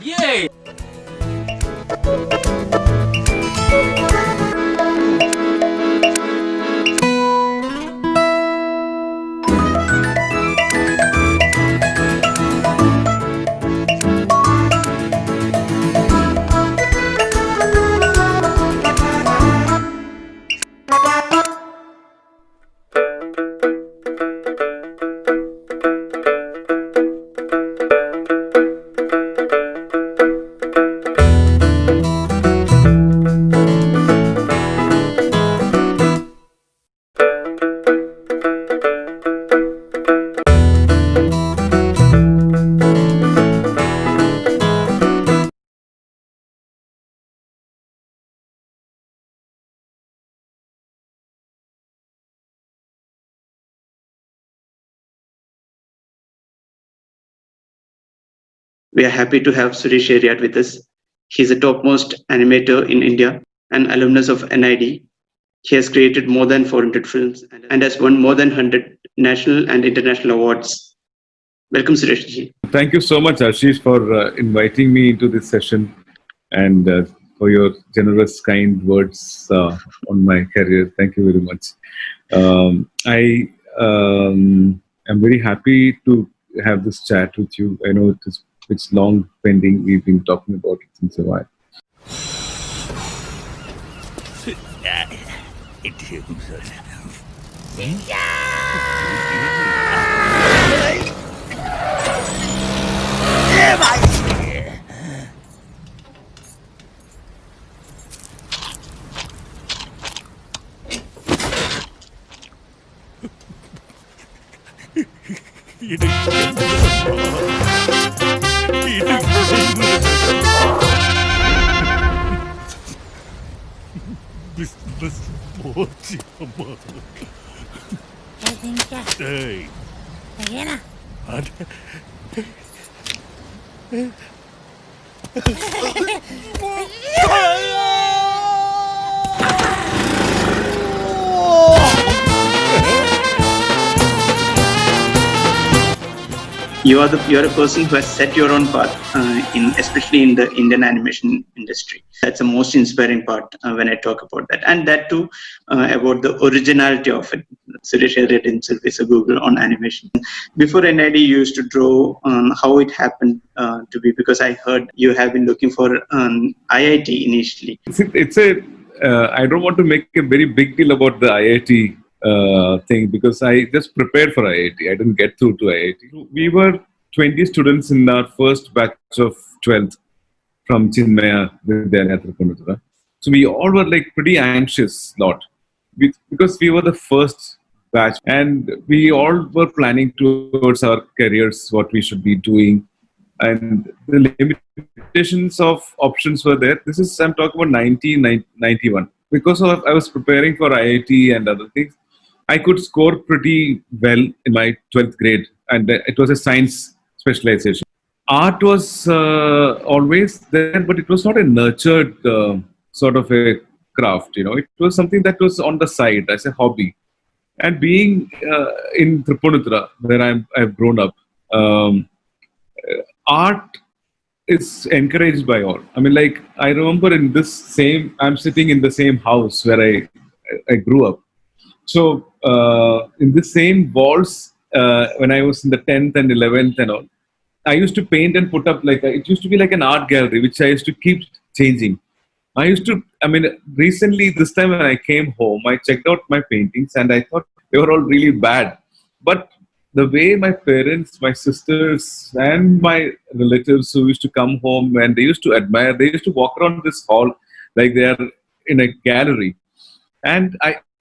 Yay! We are happy to have Suresh Eriyat with us. He's a topmost animator in India, an alumnus of NID. He has created more than 400 films and has won more than 100 national and international awards. Welcome, Suresh ji. Thank you so much, Ashish, for inviting me into this session and for your generous, kind words on my career. Thank you very much. I am very happy to have this chat with you. I know it's long pending. We've been talking about it since a while. You are a person who has set your own path, especially in the Indian animation industry. That's the most inspiring part when I talk about that, and that too about the originality of it. Suresh Eriyat himself is a Google on animation. Before NID, you used to draw how it happened to be, because I heard you have been looking for IIT initially. I don't want to make a very big deal about the IIT thing, because I just prepared for IIT. I didn't get through to IIT. We were 20 students in our first batch of 12th from Chinmaya Vidyalayatri. So we all were like pretty anxious lot, because we were the first batch and we all were planning towards our careers, what we should be doing, and the limitations of options were there. I'm talking about 1991. Because I was preparing for IIT and other things, I could score pretty well in my 12th grade, and it was a science specialization. Art was always there, but it was not a nurtured sort of a craft. It was something that was on the side as a hobby. And being in Tripunithura, where I've grown up, art is encouraged by all. I mean, like, I remember I'm sitting in the same house where I grew up. So in the same walls, when I was in the 10th and 11th and all, I used to paint and put up it used to be like an art gallery, which I used to keep changing. Recently, this time when I came home, I checked out my paintings and I thought they were all really bad. But the way my parents, my sisters, and my relatives who used to come home and they used to admire, they used to walk around this hall like they are in a gallery. And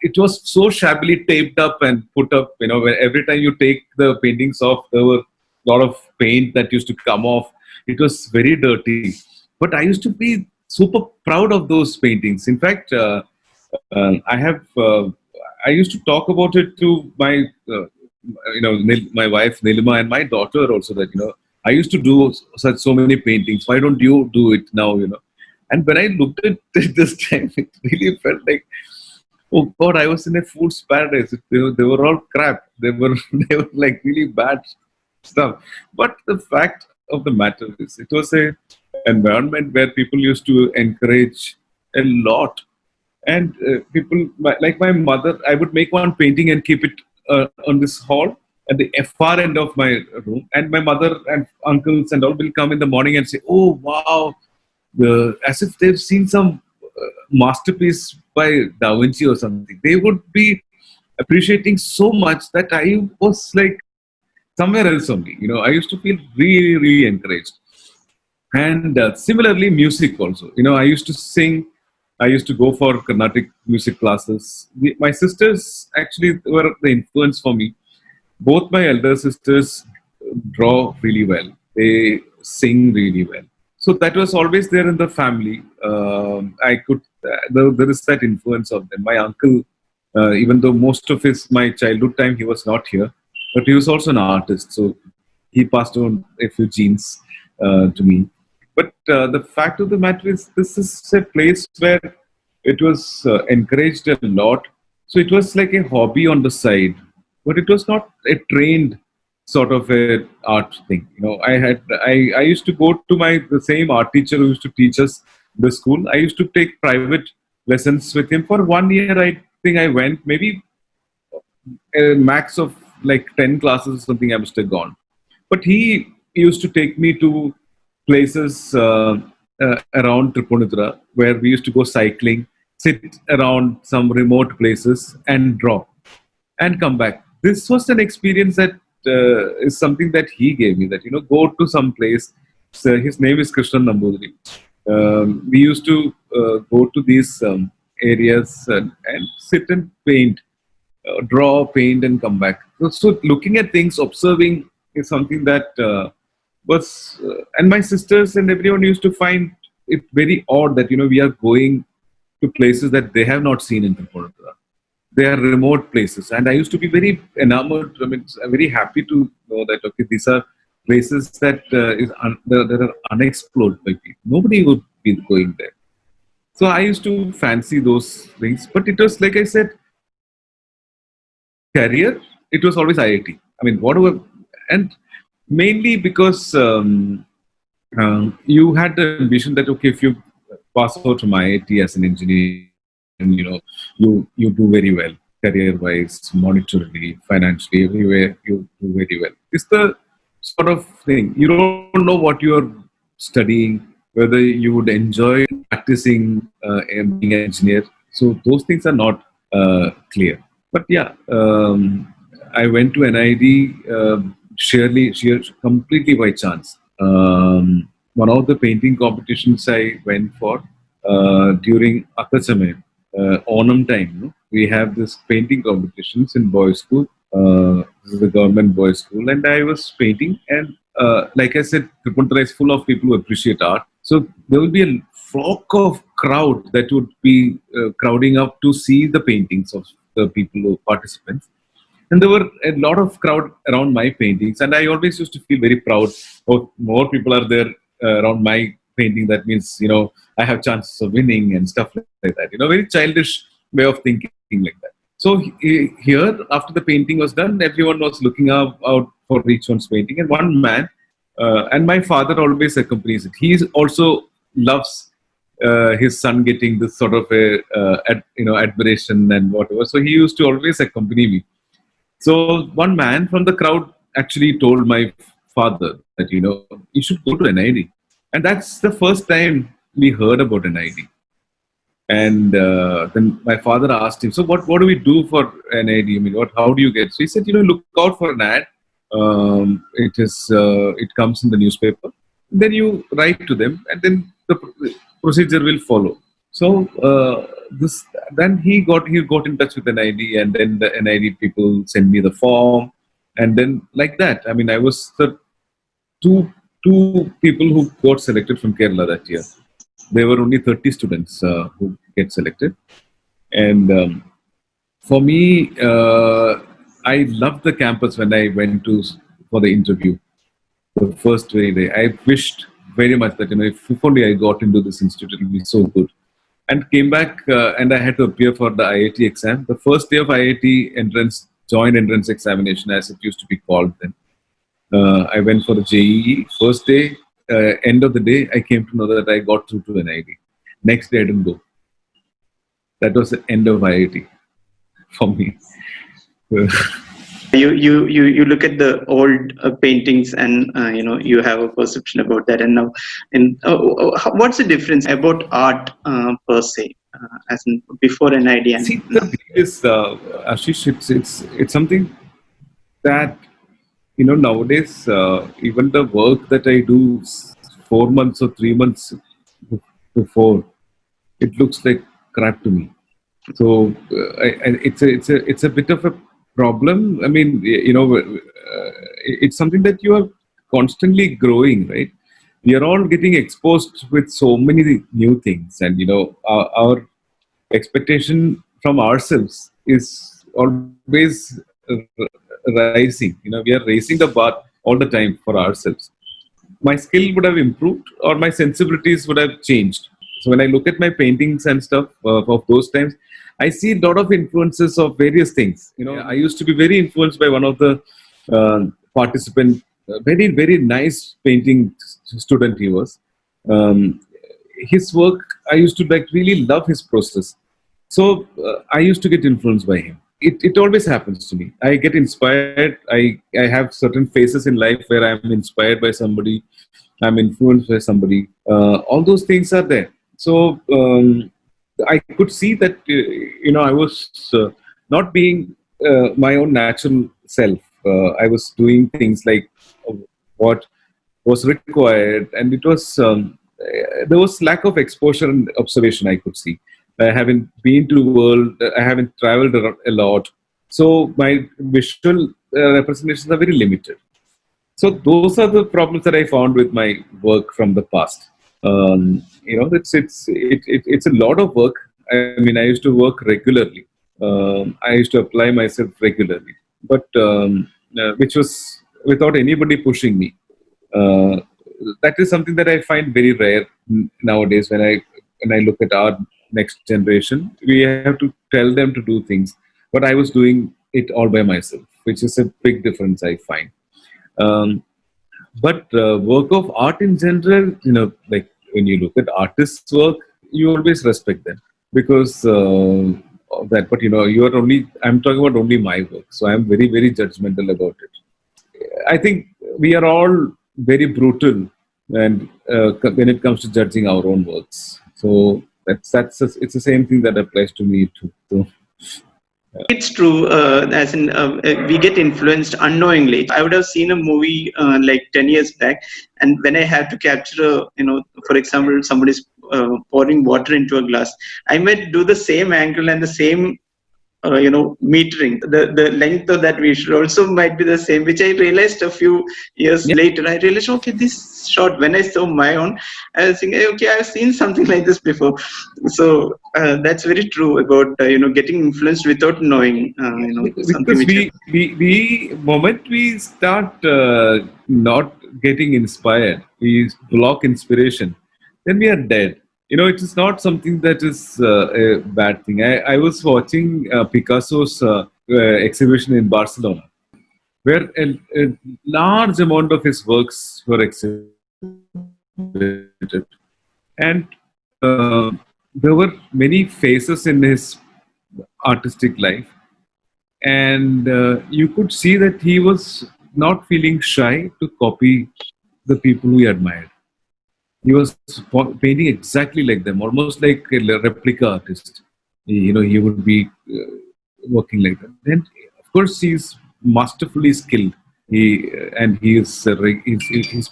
it was so shabbily taped up and put up, where every time you take the paintings off, there were a lot of paint that used to come off. It was very dirty. But I used to be super proud of those paintings. In fact, I used to talk about it to my, my wife Nilima and my daughter also, that I used to do so many paintings. Why don't you do it now? And when I looked at it this time, it really felt like, oh God, I was in a fool's paradise. They were all crap. They were they were like really bad stuff. But the fact of the matter is, it was a environment where people used to encourage a lot. And people like my mother, I would make one painting and keep it on this hall at the far end of my room. And my mother and uncles and all will come in the morning and say, "Oh wow!" As if they've seen some masterpiece by Da Vinci or something. They would be appreciating so much that I was like somewhere else only. I used to feel really, really encouraged. And similarly, music also. I used to sing. I used to go for Carnatic music classes. My sisters actually were the influence for me. Both my elder sisters draw really well. They sing really well. So that was always there in the family. I could there is that influence of them. My uncle, even though most of my childhood time he was not here, but he was also an artist. So he passed on a few genes to me. But the fact of the matter is, this is a place where it was encouraged a lot. So it was like a hobby on the side, but it was not a trained sort of a art thing. I used to go to the same art teacher who used to teach us the school. I used to take private lessons with him for 1 year. I think I went maybe a max of like 10 classes or something. I must have gone, but he used to take me to places around Tripunithura where we used to go cycling, sit around some remote places and draw and come back. This was an experience that is something that he gave me, that, go to some place. So his name is Krishnan Nambudiri. We used to go to these areas and sit and paint, draw, paint and come back. So looking at things, observing is something that and my sisters and everyone used to find it very odd that, we are going to places that they have not seen in Tripunithura. They are remote places, and I used to be very enamored. I mean, I'm very happy to know that, okay, these are places that that are unexplored by people. Nobody would be going there. So I used to fancy those things, but it was, like I said, career. It was always IIT. I mean, whatever, and mainly because you had the ambition that, okay, if you pass out from IIT as an engineer, and you do very well career-wise, monetarily, financially, everywhere you do very well. It's the sort of thing. You don't know what you're studying, whether you would enjoy practicing and being an engineer. So those things are not clear. But yeah, I went to NID sheer completely by chance. One of the painting competitions I went for during Akachame, Onam time, we have this painting competitions in boys' school. This is the government boys' school, and I was painting. And like I said, Tripunithura is full of people who appreciate art. So there will be a flock of crowd that would be crowding up to see the paintings of the people who participants. And there were a lot of crowd around my paintings, and I always used to feel very proud. Oh, more people are there around my painting. That means, I have chances of winning and stuff like that. Very childish way of thinking like that. So here, after the painting was done, everyone was looking out for each one's painting, and one man, and my father always accompanies it. He also loves his son getting this sort of admiration and whatever. So he used to always accompany me. So one man from the crowd actually told my father that, you should go to NID. And that's the first time we heard about NID. And then my father asked him, so what do we do for NID? I mean, how do you get? So he said, look out for an ad. It comes in the newspaper. Then you write to them, and then the procedure will follow. So then he got in touch with NID, and then the NID people sent me the form, and then like that. I mean, I was the two people who got selected from Kerala that year. There were only 30 students who get selected, and for me, I loved the campus when I went for the interview. the first very day. I wished very much that, if only I got into this institute, it would be so good. And came back and I had to appear for the IIT exam. The first day of IIT entrance, joint entrance examination, as it used to be called then. I went for the JEE. First day, end of the day, I came to know that I got through to NID. Next day, I didn't go. That was the end of IIT for me. You look at the old paintings and you have a perception about that, and now what's the difference about art per se, as in before an idea and See, now? the thing is, Ashish, it's something that nowadays, even the work that I do 4 months or 3 months before, it looks like crap to me. So it's a bit of a problem. I mean, it's something that you are constantly growing, right? We are all getting exposed with so many new things, and our expectation from ourselves is always rising. We are raising the bar all the time for ourselves. My skill would have improved, or my sensibilities would have changed. So when I look at my paintings and stuff of those times, I see a lot of influences of various things. I used to be very influenced by one of the participant, very, very nice painting student he was. His work, I used to really love his process. So I used to get influenced by him. It always happens to me. I get inspired. I have certain phases in life where I'm inspired by somebody, I'm influenced by somebody. All those things are there. So I could see that I was not being my own natural self. I was doing things like what was required, and it was there was lack of exposure and observation. I could see. I haven't been to the world. I haven't traveled a lot, so my visual representations are very limited. So those are the problems that I found with my work from the past. It's a lot of work. I mean, I used to work regularly. I used to apply myself regularly, but which was without anybody pushing me. That is something that I find very rare nowadays. When I look at our next generation, we have to tell them to do things, but I was doing it all by myself, which is a big difference I find. But work of art in general, like when you look at artists' work, you always respect them because of that. But I'm talking about only my work, so I'm very, very judgmental about it. I think we are all very brutal, and when it comes to judging our own works. So it's the same thing that applies to me too. So, It's true, as in we get influenced unknowingly. I would have seen a movie like 10 years back, and when I had to capture, for example, somebody's pouring water into a glass, I might do the same angle and the same metering. The length of that visual also might be the same, which I realized a few years later. I realized, okay, this shot, when I saw my own, I was thinking, okay, I've seen something like this before. So that's very true about getting influenced without knowing. Something because which we moment we start not getting inspired, we block inspiration, then we are dead. It is not something that is a bad thing. I was watching Picasso's exhibition in Barcelona, where a large amount of his works were exhibited. And there were many phases in his artistic life. And you could see that he was not feeling shy to copy the people he admired. He was painting exactly like them, almost like a replica artist. He would be working like that. And of course, he's masterfully skilled. His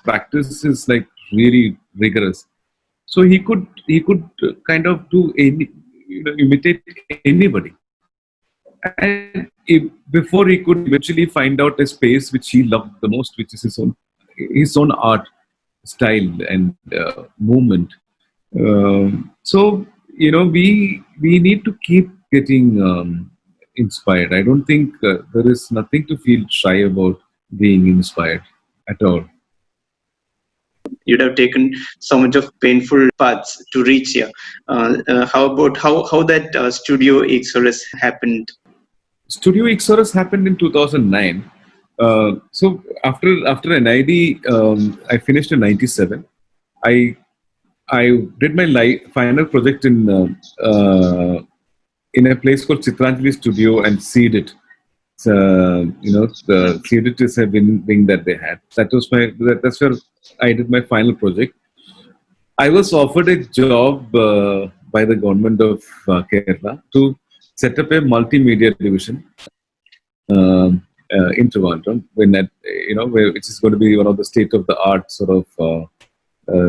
practice is like really rigorous. So he could kind of do imitate anybody. And before he could eventually find out a space which he loved the most, which is his own art style and movement. So we need to keep getting inspired. I don't think there is nothing to feel shy about being inspired at all. You'd have taken so much of painful paths to reach here. How about how that Studio Eeksaurus happened? Studio Eeksaurus happened in 2009. So after NID, I finished in '97. I I did my final project in a place called Chitranjali Studio and Seed It. The Seed It is a wing that they had. That's where I did my final project. I was offered a job by the government of Kerala to set up a multimedia division in Trivandrum, which is going to be one of the state-of-the-art sort of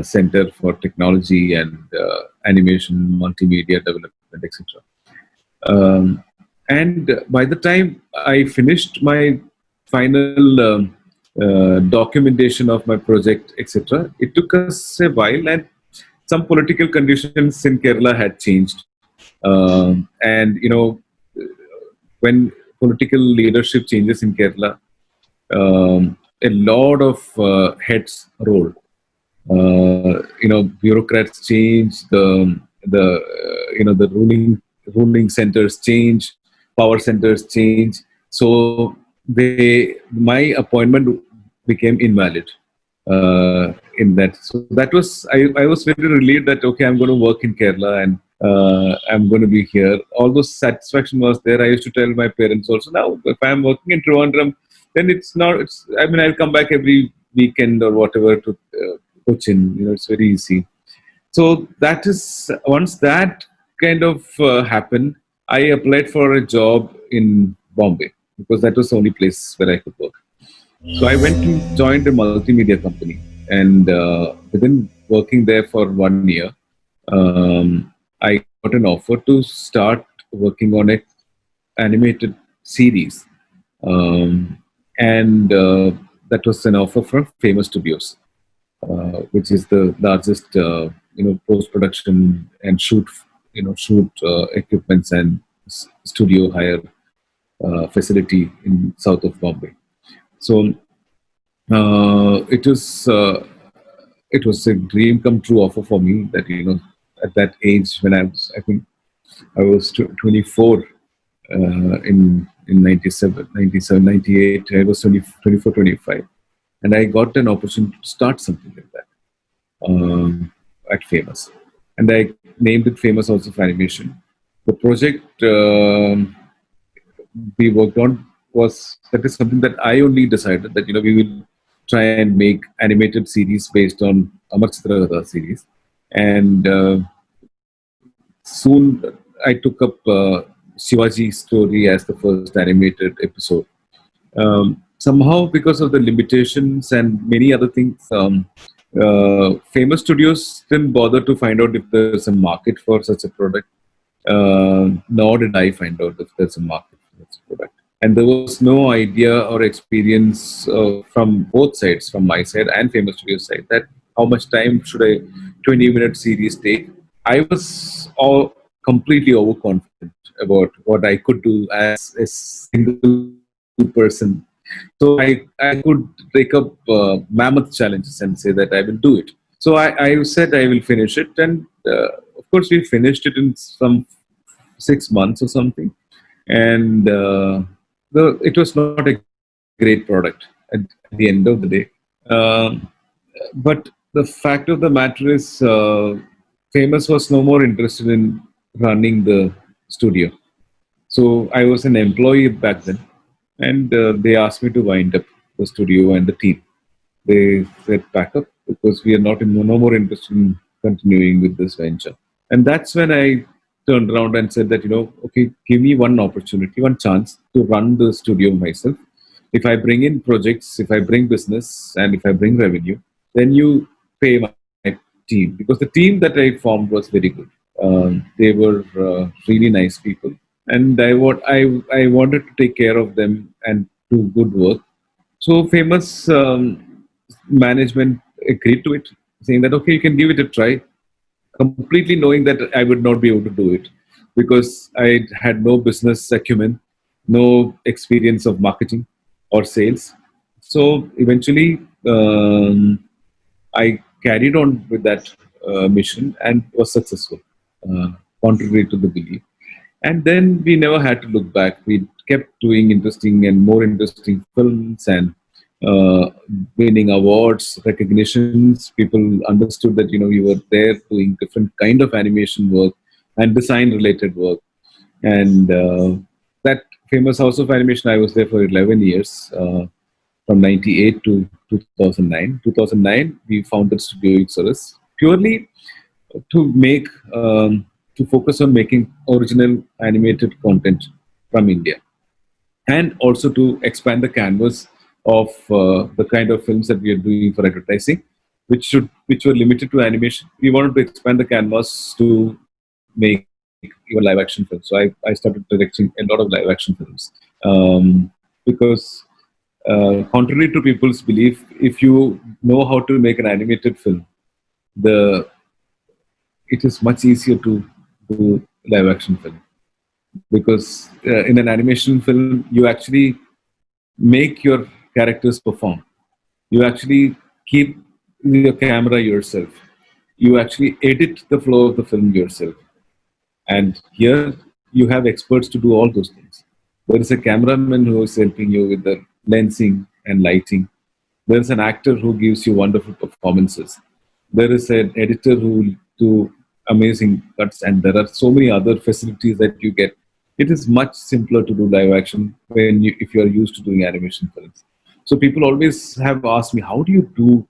center for technology and animation, multimedia development, etc. And by the time I finished my final documentation of my project, etc., it took us a while, and some political conditions in Kerala had changed. And when political leadership changes in Kerala, a lot of heads roll. Bureaucrats change, the ruling centers change, power centers change. So my appointment became invalid in that. So that was I was very relieved that okay, I'm going to work in Kerala and I'm going to be here. Although satisfaction was there, I used to tell my parents also, now if I'm working in Trivandrum, then I'll come back every weekend or whatever to Cochin. It's very easy. So that is, once that kind of happened, I applied for a job in Bombay because that was the only place where I could work. So I went to join a multimedia company, and within working there for 1 year, I got an offer to start working on an animated series, and that was an offer from Famous Studios, which is the largest post production and shoot equipments and studio hire facility in south of Bombay. So it was a dream come true offer for me that at that age when I think I was 24 in 97, 98, I was 24, 25, and I got an opportunity to start something like that at Famous, and I named it Famous House of Animation. The project we worked on that is something that I only decided that we will try and make animated series based on Amar Chitragatha series, and soon I took up Shivaji's story as the first animated episode. Somehow, because of the limitations and many other things, Famous Studios didn't bother to find out if there's a market for such a product. Nor did I find out if there's a market for such a product. And there was no idea or experience from both sides, from my side and Famous Studios side, that how much time should a 20-minute series take. I was completely overconfident about what I could do as a single person. So I could take up mammoth challenges and say that I will do it. So I said I will finish it, and of course we finished it in some 6 months or something. And it was not a great product at the end of the day. But the fact of the matter is, Famous was no more interested in running the studio. So I was an employee back then, and they asked me to wind up the studio and the team. They said pack up because we are no more interested in continuing with this venture. And that's when I turned around and said that, okay, give me one opportunity, one chance to run the studio myself. If I bring in projects, if I bring business, and if I bring revenue, then you pay my team. Because the team that I formed was very good. They were really nice people. And I wanted to take care of them and do good work. So Famous management agreed to it, saying that, okay, you can give it a try, completely knowing that I would not be able to do it because I had no business acumen, no experience of marketing or sales. So eventually, I carried on with that mission and was successful, contrary to the belief. And then we never had to look back. We kept doing interesting and more interesting films and winning awards, recognitions. People understood that, we were there doing different kind of animation work and design related work. And that famous House of Animation, I was there for 11 years, from 98 to 2009. 2009, we founded Studio Eeksaurus purely to make, to focus on making original animated content from India, and also to expand the canvas of the kind of films that we are doing for advertising, which were limited to animation. We wanted to expand the canvas to make even live action films. So I started directing a lot of live action films, because contrary to people's belief, if you know how to make an animated film, it is much easier to do live action film, because in an animation film you actually make your characters perform. You actually keep your camera yourself. You actually edit the flow of the film yourself. And here you have experts to do all those things. There is a cameraman who is helping you with the lensing and lighting. There is an actor who gives you wonderful performances. There is an editor who will do amazing cuts, and there are so many other facilities that you get. It is much simpler to do live action if you are used to doing animation films. So people always have asked me, how do you do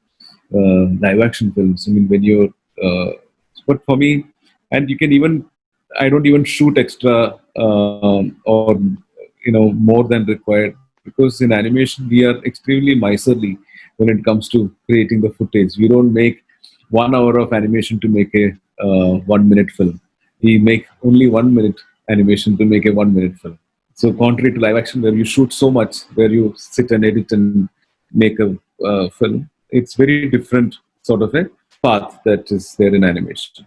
live action films? I mean, when you're, but for me, and you can even, I don't even shoot extra or more than required, because in animation we are extremely miserly when it comes to creating the footage. We don't make 1 hour of animation to make a 1 minute film. We make only 1 minute animation to make a 1 minute film. So contrary to live action, where you shoot so much, where you sit and edit and make a film, it's very different sort of a path that is there in animation.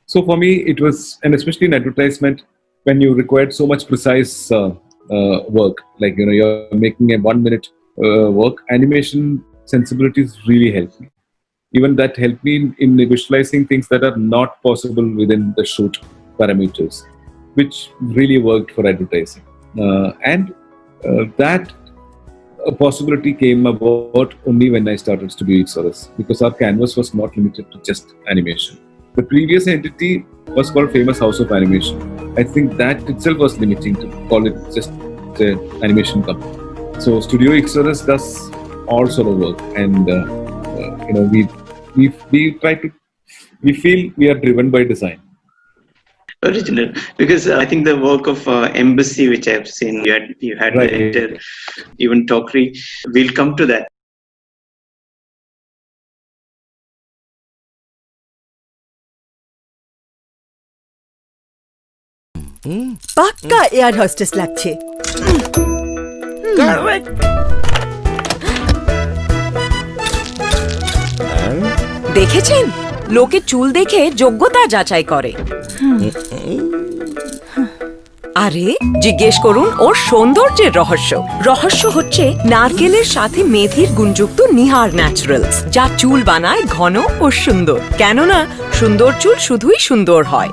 So for me, it was, and especially in advertisement, when you required so much precise work, like you're making a 1 minute work, animation sensibilities really helped me. Even that helped me in visualizing things that are not possible within the shoot parameters, which really worked for advertising. And that possibility came about only when I started Studio Eeksaurus, because our canvas was not limited to just animation. The previous entity was called Famous House of Animation. I think that itself was limiting to call it just an animation company. So Studio Eeksaurus does all sort of work, and we try to, we feel we are driven by design. Original, because I think the work of Embassy, which I've seen, you had Right. the editor, even Tokri. We'll come to that. পাক্কা air hostess লাগছে। দেখেছেন, লোকে চুল দেখে যোগ্যতা যাচাই করে। আরে জিজ্ঞেস করুন ওর সৌন্দর্যের রহস্য। রহস্য হচ্ছে নারকেলের সাথে মেথির গুণযুক্ত নিহার ন্যাচারালস, যা চুল বানায় ঘন ও সুন্দর। কেননা সুন্দর চুল শুধুই সুন্দর হয়।